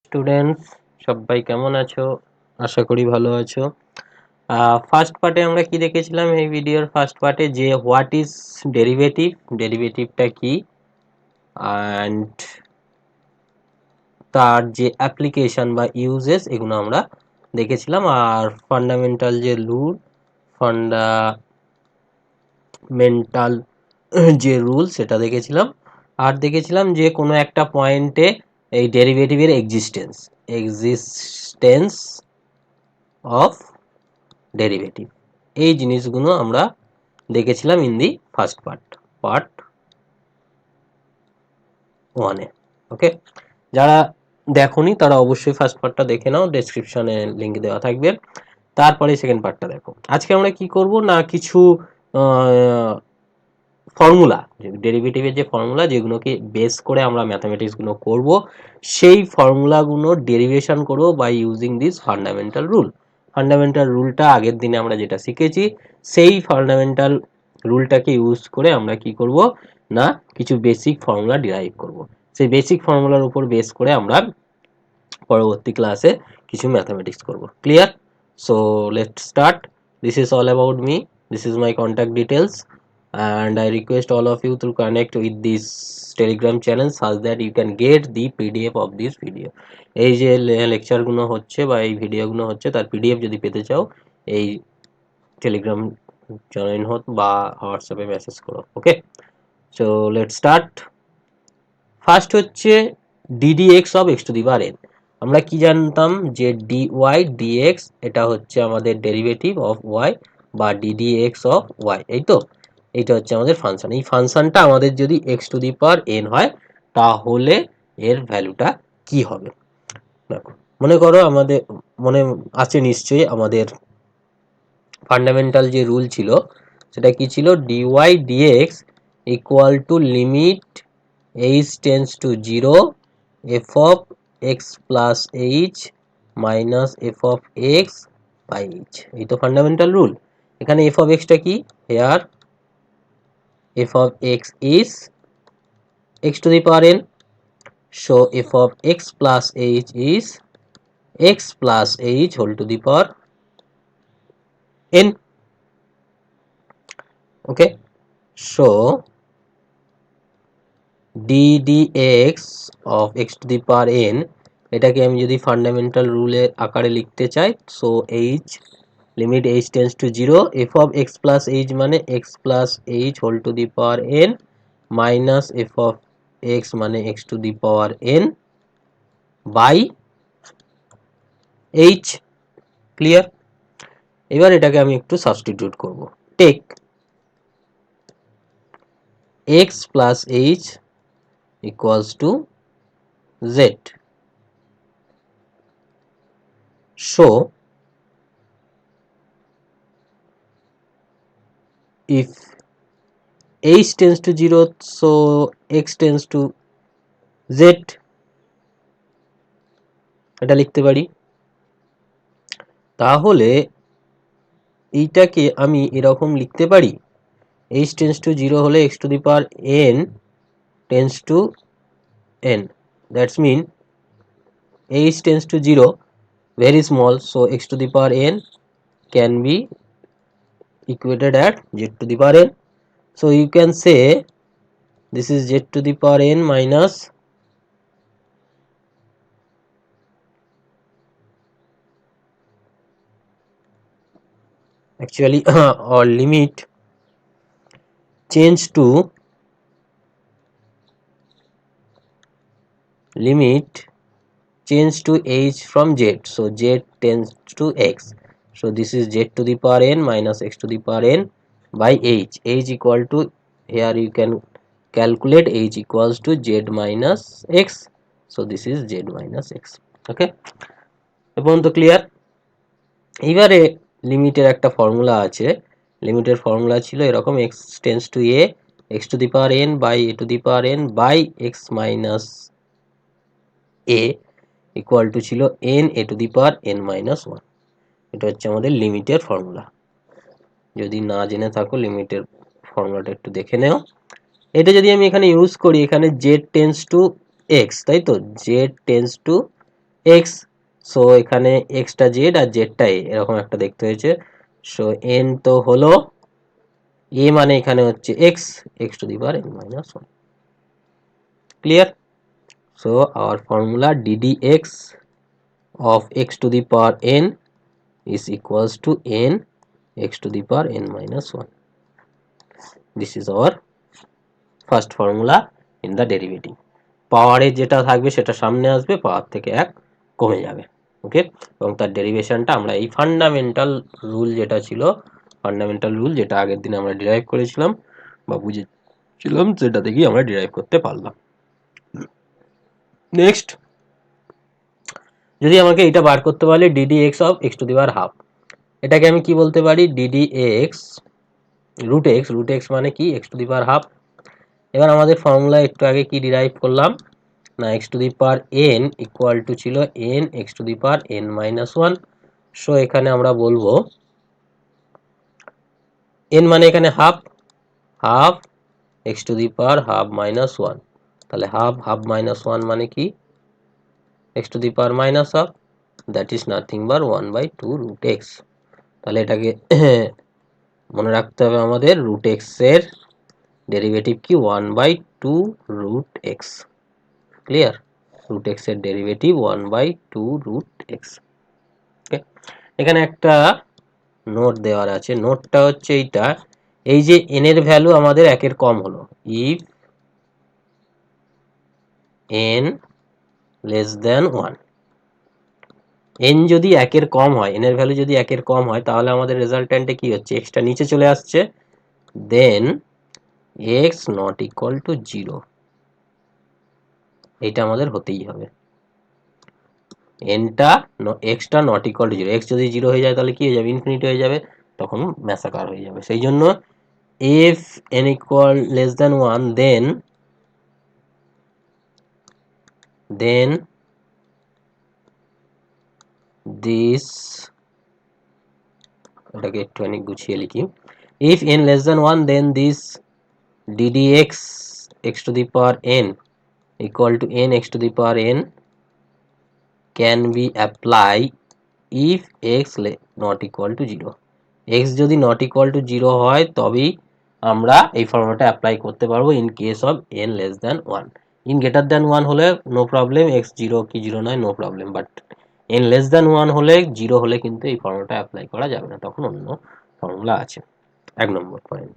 Students সবাই কেমন আছো? আশা করি ভালো আছো। ফার্স্ট পার্টে আমরা কি দেখেছিলাম? এই ভিডিওর ফার্স্ট পার্টে যে হোয়াট ইজ ডেরিভেটিভ, ডেরিভেটিভটা কি, অ্যান্ড তার যে অ্যাপ্লিকেশন বা ইউজেস এগুলো আমরা দেখেছিলাম। আর ফান্ডামেন্টাল যে ফান্ডামেন্টাল যে রুল সেটা দেখেছিলাম। আর দেখেছিলাম যে কোনো একটা পয়েন্টে এই ডেরিভেটিভের এক্সিস্টেন্স অফ ডেরিভেটিভ, এই জিনিসগুলো আমরা দেখেছিলাম ইন দি ফার্স্ট পার্ট 1-এ। ওকে, যারা দেখোনি তারা অবশ্যই ফার্স্ট পার্টটা দেখে নাও, ডেসক্রিপশনে লিংক দেওয়া থাকবে। তারপরে সেকেন্ড পার্টটা দেখো। আজকে আমরা কি করব না, কিছু ফর্মুলা, ডেরিভেটিভের যে ফর্মুলা যেগুলোকে বেস করে আমরা ম্যাথামেটিক্সগুলো করব, সেই ফর্মুলাগুলো ডেরিভেশন করব by using this fundamental rule. Fundamental রুলটা আগের দিনে আমরা যেটা শিখেছি, সেই ফান্ডামেন্টাল রুলটাকে ইউজ করে আমরা কি করব না, কিছু বেসিক ফর্মুলা ডিরাইভ করব। সেই বেসিক ফর্মুলার উপর বেস করে আমরা পরবর্তী ক্লাসে কিছু ম্যাথামেটিক্স করব। Clear? So let's start. This is all about me, this is my contact details, and I request all of you to connect with this telegram channel such that you can get the pdf of this video. এই যে lecture গুলো হচ্ছে বা এই video গুলো হচ্ছে তার PDF যদি পেতে চাও, এই টেলিগ্রাম জয়েন হও বা হোয়াটসঅ্যাপে মেসেজ করো। ওকে, সো লেটস স্টার্ট। ফার্স্ট হচ্ছে ddx of x to the power n। আমরা কি জানতাম যে dy dx এটা হচ্ছে আমাদের ডেরিভেটিভ অফ y বা ddx অফ y, এই তো। এইটা হচ্ছে আমাদের ফাংশন। এই ফাংশনটা আমাদের যদি x to the power n হয় তাহলে এর ভ্যালুটা কি হবে? দেখো, মনে করো আমাদের মনে আছে নিশ্চয়ই আমাদের ফান্ডামেন্টাল যে রুল ছিল সেটা কি ছিল, dy dx equal to limit h tends to 0 f of x plus h minus f of x by h। এই তো ফান্ডামেন্টাল রুল। এখানে f of x টা কি? Here f of x is x to the power n, so f of x plus h is x plus h whole to the power n. Okay, so ddx of x to the power n এটাকে আমি যদি fundamental রুলের আকারে লিখতে চাই, so h limit h tends to 0 f of x plus h মানে x plus h whole to the power n minus f of x মানে x to the power n by h। Clear? এবার এটাকে আমি একটু substitute করব। Take x plus h equals to z, so if h tends to 0 so x tends to z, এটা লিখতে পারি। তাহলে এইটাকে আমি এরকম লিখতে পারি, h tends to 0 হলে x to the power n tends to n, that's mean h tends to 0 very small, so x to the power n can be equated at z to the power n, so you can say this is z to the power n minus actually or limit change to h from z, so z tends to x, so this is z to the power n minus x to the power n by h equal to, here you can calculate h equals to z minus x, so this is z minus x. okay, এবং তো clear? এবারে লিমিটের একটা formula আছে, লিমিটের formula ছিল এরকম, x tends to a x to the power n by a to the power n by x minus a equal to ছিল n a to the power n minus 1। এটা হচ্ছে আমাদের লিমিটের ফর্মুলা। যদি না জেনে থাকো লিমিটের ফর্মুলাটা একটু দেখে নেও। এটা যদি আমি এখানে ইউজ করি, এখানে z টেন্ডস টু x, তাই তো, z tends to x. So এখানে এক্সটা জেড আর জেডটা এ, এরকম একটা দেখতে হয়েছে। সো এন তো হলো এ, মানে এখানে হচ্ছে x, x two the power N minus one. Clear? So our formula ddx of x to the power n is equals to n x to the power n minus 1. This is our first formula in the derivative. পাওয়ারে যেটা থাকবে সেটা সামনে আসবে, পাওয়ার থেকে এক কমে যাবে। ওকে, এবং তার ডেরিভেশনটা আমরা এই ফান্ডামেন্টাল রুল যেটা ছিল, ফান্ডামেন্টাল রুল যেটা আগের দিন আমরা ডিরাইভ করেছিলাম বা বুঝেছিলাম, সেটা থেকেই আমরা ডিরাইভ করতে পারলাম। নেক্সট, যদি আমাকে এটা বার করতে বলে ddx of x to the power half, এটাকে আমি কি বলতে পারি? ddx রুট এক্স মানে কি? x to the power half. এবার আমাদের ফর্মুলা একটু আগে কি ডিরাইভ করলাম না, x to the power n equal to ছিল n x to the power n minus one. So এখানে আমরা বলবো n মানে এখানে half, half x to the power half minus one. তাহলে হাফ হাফ মাইনাস ওয়ান মানে কি? x to the power minus half, that is nothing but 1/2 root x. তাহলে এটাকে মনে রাখতে হবে আমাদের, রুট এক্স এর ডেরিভেটিভ কি? 1/2 root x. Clear? Root x এর ডেরিভেটিভ 1/2 রুট এক্স। ওকে, এখানে একটা নোট দেওয়ার আছে, নোটটা হচ্ছে এইটা, এই যে n এর ভ্যালু আমাদের একের কম হলো, if n less than 1, n যদি একের কম হয়, n এর ভ্যালু যদি একের কম হয়, তাহলে আমাদের রেজাল্ট্যান্টে কি হচ্ছে? এক্সটা নিচে চলে আসছে, then x not equal to 0, এইটা আমাদের হতেই হবে। এনটা এক্সটা নট ইকুয়াল টু 0, এক্স যদি 0 হয়ে যায় তাহলে কি হয়ে যাবে? ইনফিনিটি হয়ে যাবে, তখন ম্যাসাকার হয়ে যাবে। সেই জন্য if n equal less than 1, then this, এটাকে একটুখানি গুছিয়ে লিখি, if n less than 1, then this ddx x to the power n equal to n x to the power n can be apply if x not equal to 0. x যদি not equal to 0 হয় তবেই আমরা এই ফর্মুলাটা apply করতে পারবো in case of n less than 1। In greater than 1 হলে no problem, x 0 কি 0 নয়, no problem, but n less than 1 হলে, 0 হলে কিন্তু এই ফর্মুলাটা অ্যাপ্লাই করা যাবে না, তখন অন্য ফর্মুলা আছে। 1 নম্বর পয়েন্ট।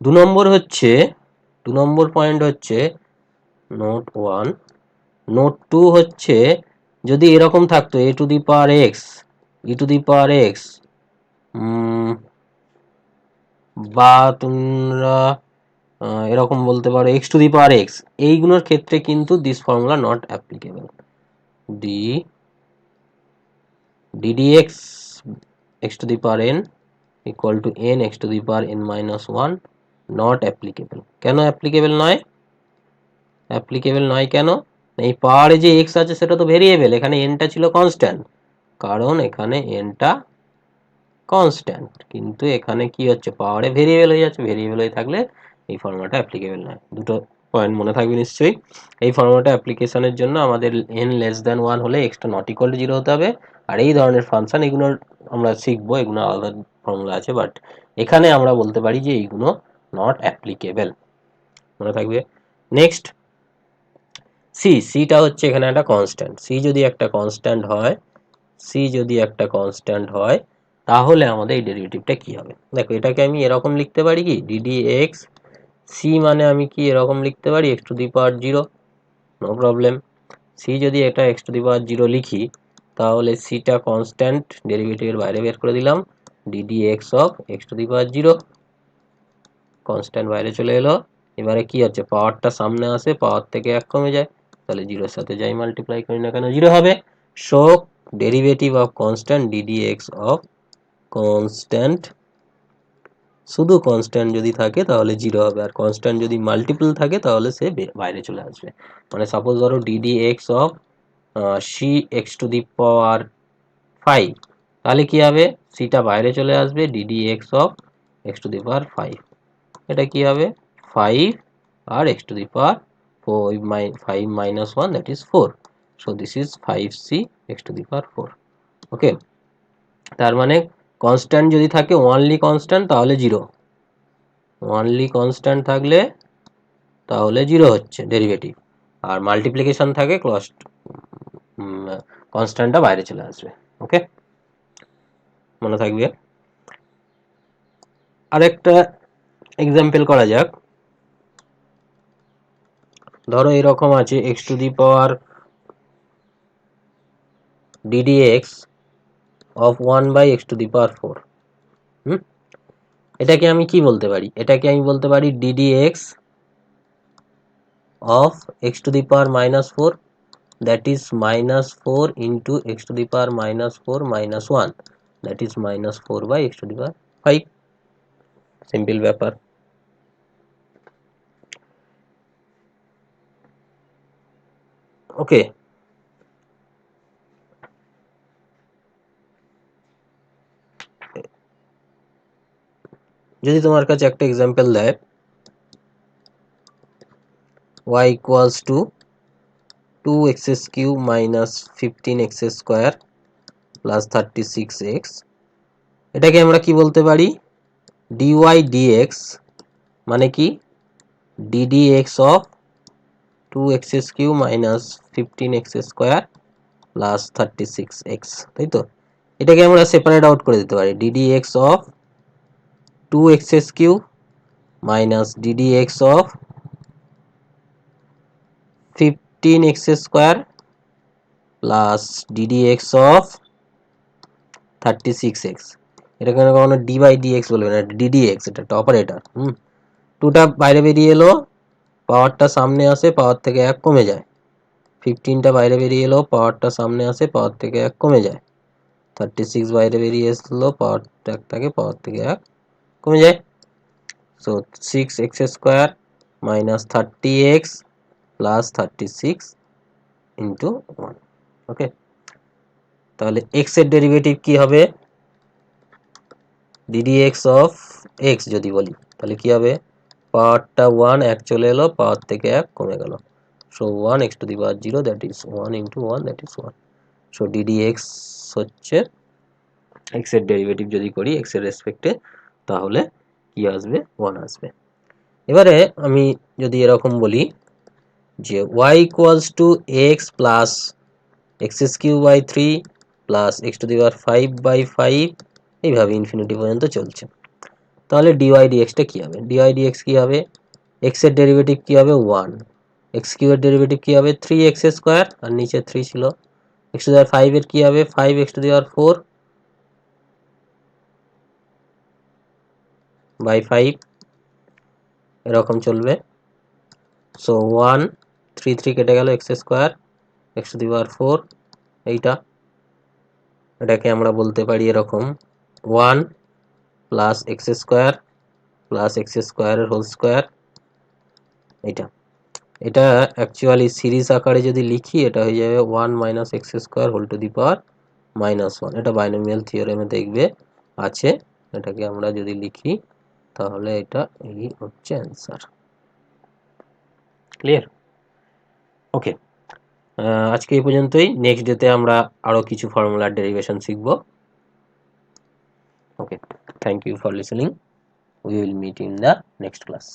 2 নম্বর পয়েন্ট হচ্ছে নোট 1। নোট 2 হচ্ছে, যদি এরকম থাকতো a to the power x, e two the power x, বা তোমরা এরকম বলতে পারো x to the power x, এইগুলোর ক্ষেত্রে কিন্তু this formula not applicable. ddx x to the power n equal to n x to the power n minus 1 not applicable. কেন applicable নয়? অ্যাপ্লিকেবল নয় কেন? এই পাওয়ারে যে x আছে সেটা তো ভেরিয়েবল, এখানে n টা ছিল কনস্ট্যান্ট, কারণ এখানে n টা কনস্ট্যান্ট, কিন্তু এখানে কি হচ্ছে? পাওয়ারে ভেরিয়েবল হয়ে যাচ্ছে, ভেরিয়েবল হয়ে থাকলে এই ফর্মুলাটা অ্যাপ্লিকেবল নয়। দুটো পয়েন্ট মনে থাকবে নিশ্চয়ই। এই ফর্মুলাটা অ্যাপ্লিকেশনের জন্য আমাদের n লেস দ্যান 1 হলে এক্সটা নট ইকুয়াল টু 0 হতে হবে। আর এই ধরনের ফাংশন, এগুলোর আমরা শিখবো, এগুলো আলাদা ফর্মুলা আছে, বাট এখানে আমরা বলতে পারি যে এইগুলো নট অ্যাপ্লিকেবল, মনে থাকবে। নেক্সট, সিটা হচ্ছে এখানে একটা কনস্ট্যান্ট। যদি একটা কনস্ট্যান্ট হয় তাহলে আমাদের এই ডেরিভেটিভটা কি হবে? দেখো, এটাকে আমি এরকম লিখতে পারি কি, ddx সি মানে আমি কি এরকম লিখতে পারি, x to the power 0, no problem. See যদি এটা x টু দি পাওয়ার 0 লিখি, তাহলে সিটা কনস্ট্যান্ট, ডেরিভেটিভের বাইরে বের করে দিলাম, ddx of x to the power 0, constant বাইরে চলে এলো। এবারে কি হচ্ছে? পাওয়ারটা সামনে আসে, পাওয়ার থেকে 1 কমে যায়, তাহলে 0 এর সাথে যাই মাল্টিপ্লাই করি না কেন 0 হবে। So derivative of constant ddx of constant, শুধু কনস্ট্যান্ট যদি থাকে তাহলে 0 হবে, আর কনস্ট্যান্ট যদি মাল্টিপল থাকে তাহলে সে বাইরে চলে আসবে। মানে সাপোজ ধরো ddx of cx to the power 5, তাহলে কি হবে? সিটা বাইরে চলে আসবে, ddx of x to the power 5, এটা কি হবে? 5 আর x to the power 5 minus 1, that is 4। So this is 5c x to the power 4. Okay, তার মানে কনস্ট্যান্ট যদি থাকে ওয়ানলি কনস্ট্যান্ট তাহলে জিরো, ওয়ানলি কনস্ট্যান্ট থাকলে তাহলে জিরো হচ্ছে ডেরিভেটিভ, আর মাল্টিপ্লিকেশন থাকে কনস্ট্যান্টটা বাইরে চলে আসবে। ওকে, মনে থাকবে। আরেকটা এক্সাম্পল করা যাক। ধরো এরকম আছে x to the power ddx of 1 by x to the power 4। এটাকে আমি কি বলতে পারি? এটাকে আমি বলতে পারি ddx of x to the power minus 4, that is minus 4 into x to the power minus 4 minus 1, that is minus 4 by x to the power 5. Simple ব্যাপার। ওকে, যদি তোমার কাছে একটা এক্সাম্পল দেয় y equals to 2x cube minus 15x square plus 36x, এটাকে আমরা কি বলতে পারি? dy dx মানে কি ddx of 2x cube minus 15x square plus 36x, তাই তো? এটাকে আমরা সেপারেট আউট করে দিতে পারি ddx of 2x cube minus ddx of 15x square plus ddx of 36x। এটাকে আমরা কখনো d by dx বলবে না, ddx, এটা একটা অপারেটর। টুটা বাইরে বেরিয়ে এলো, পাওয়ারটা সামনে আসে, পাওয়ার থেকে 1 কমে যায়। 15টা বাইরে বেরিয়ে এলো, পাওয়ারটা সামনে আসে, পাওয়ার থেকে 1 কমে যায়। 36 বাইরে বেরিয়ে এসলো, পাওয়ারটা থাকে, পাওয়ার থেকে 1 কমে যায়। So 6x square minus 30x plus 36 into 1। ওকে, তাহলে x এর ডেরিভেটিভ কি হবে? ddx অফ x যদি বলি তাহলে কি হবে? পাওয়ারটা 1, 1 চলে এলো, পাওয়ার থেকে 1 কমে গেল। So 1 x to the power 0, that is 1 into 1, that is 1। So ddx হচ্ছে x এর ডেরিভেটিভ যদি করি x এর রেসপেক্টে, তাহলে কি আসবে? 1 আসবে। এবারে আমি যদি এরকম বলি যে y equals to x plus x cube by 3 plus x to the power 5 by 5, এইভাবে ইনফিনিটি পর্যন্ত চলছে, তাহলে dy dx টা কি হবে? dy dx কি হবে? x এর ডেরিভেটিভ কি হবে? 1, x কিউবের ডেরিভেটিভ কি হবে? 3x স্কোয়ার, আর নিচে 3 ছিল। x টু দি পাওয়ার 5 এর কি হবে? 5x two the power 4 by 5, এরকম চলবে। সো 1, 3 3 কেটে গেল, x square, x to the power 4, এইটা। এটাকে আমরা বলতে পারি এরকম 1 plus x square plus x স্কোয়ারের হোল স্কোয়ার, এটা। এটা অ্যাকচুয়ালি সিরিজ আকারে যদি লিখি এটা হয়ে যাবে 1 minus x square whole to the power minus 1। এটা বাইনোমিয়াল থিওরেমে দেখবে আছে। এটাকে আমরা যদি লিখি তাহলে এটা এই হচ্ছে অ্যান্সার। ক্লিয়ার? ওকে, আজকে এই পর্যন্তই। নেক্সট ডেতে আমরা আরো কিছু ফর্মুলার ডেরিভেশন শিখব। Okay, thank you for listening. We will meet in the next class.